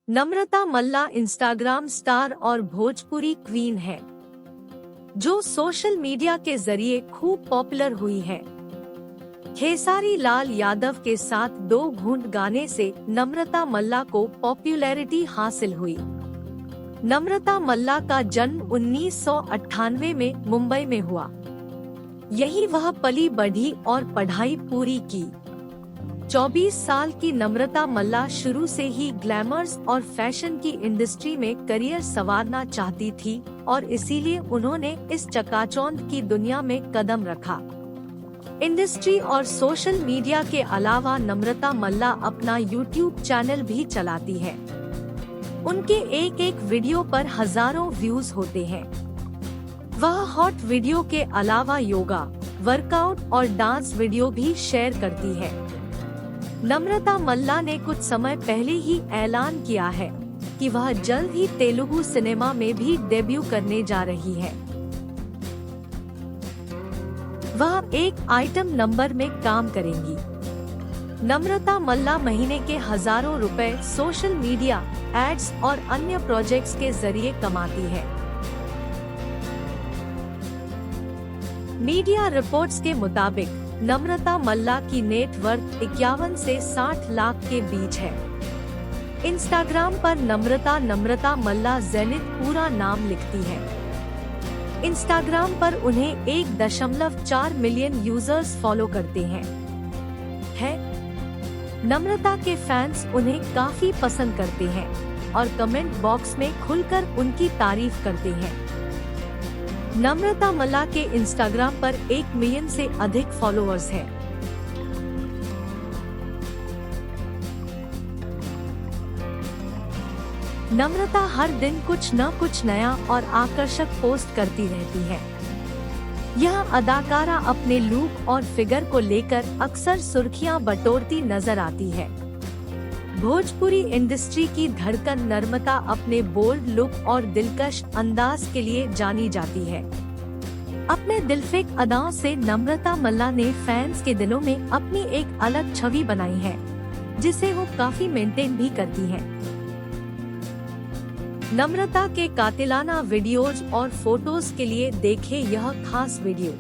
नम्रता मल्ला Instagram star और Bhojpuri queen है, जो सोशल मीडिया के जरिए खूब पॉपुलर हुई है। खेसारी लाल यादव के साथ 2 घूंट गाने से नम्रता मल्ला को पॉपुलैरिटी हासिल हुई। नम्रता मल्ला का जन्म 1998 में मुंबई में हुआ। यही वह पली बढ़ी और पढ़ाई पूरी की। 24 साल की नम्रता मल्ला शुरू से ही ग्लैमर्स और फैशन की इंडस्ट्री में करियर संवारना चाहती थी और इसीलिए उन्होंने इस चकाचौंध की दुनिया में कदम रखा। इंडस्ट्री और सोशल मीडिया के अलावा नम्रता मल्ला अपना यूट्यूब चैनल भी चलाती है। उनके एक एक वीडियो पर हजारों व्यूज होते हैं। वह हॉट वीडियो के अलावा योगा, वर्कआउट और डांस वीडियो भी शेयर करती है। नम्रता मल्ला ने कुछ समय पहले ही ऐलान किया है कि वह जल्द ही तेलुगु सिनेमा में भी डेब्यू करने जा रही है। वह एक आइटम नंबर में काम करेंगी। नम्रता मल्ला महीने के हजारों रुपए सोशल मीडिया, एड्स और अन्य प्रोजेक्ट्स के जरिए कमाती है। मीडिया रिपोर्ट्स के मुताबिक नम्रता मल्ला की नेटवर्थ 51 से 60 लाख के बीच है। इंस्टाग्राम पर नम्रता मल्ला जेनिथ पूरा नाम लिखती है। इंस्टाग्राम पर उन्हें 1.4 मिलियन यूजर्स फॉलो करते हैं। नम्रता के फैंस उन्हें काफी पसंद करते हैं और कमेंट बॉक्स में खुलकर उनकी तारीफ करते हैं। नम्रता मल्ला के इंस्टाग्राम पर 1 मिलियन से अधिक फॉलोअर्स हैं। नम्रता हर दिन कुछ न कुछ नया और आकर्षक पोस्ट करती रहती है। यह अदाकारा अपने लुक और फिगर को लेकर अक्सर सुर्खियां बटोरती नजर आती है। भोजपुरी इंडस्ट्री की धड़कन नम्रता अपने बोल्ड लुक और दिलकश अंदाज के लिए जानी जाती है। अपने दिलफेक अदाओं से नम्रता मल्ला ने फैंस के दिलों में अपनी एक अलग छवि बनाई है, जिसे वो काफी मेंटेन भी करती हैं। नम्रता के कातिलाना वीडियोज और फोटोज के लिए देखें यह खास वीडियो।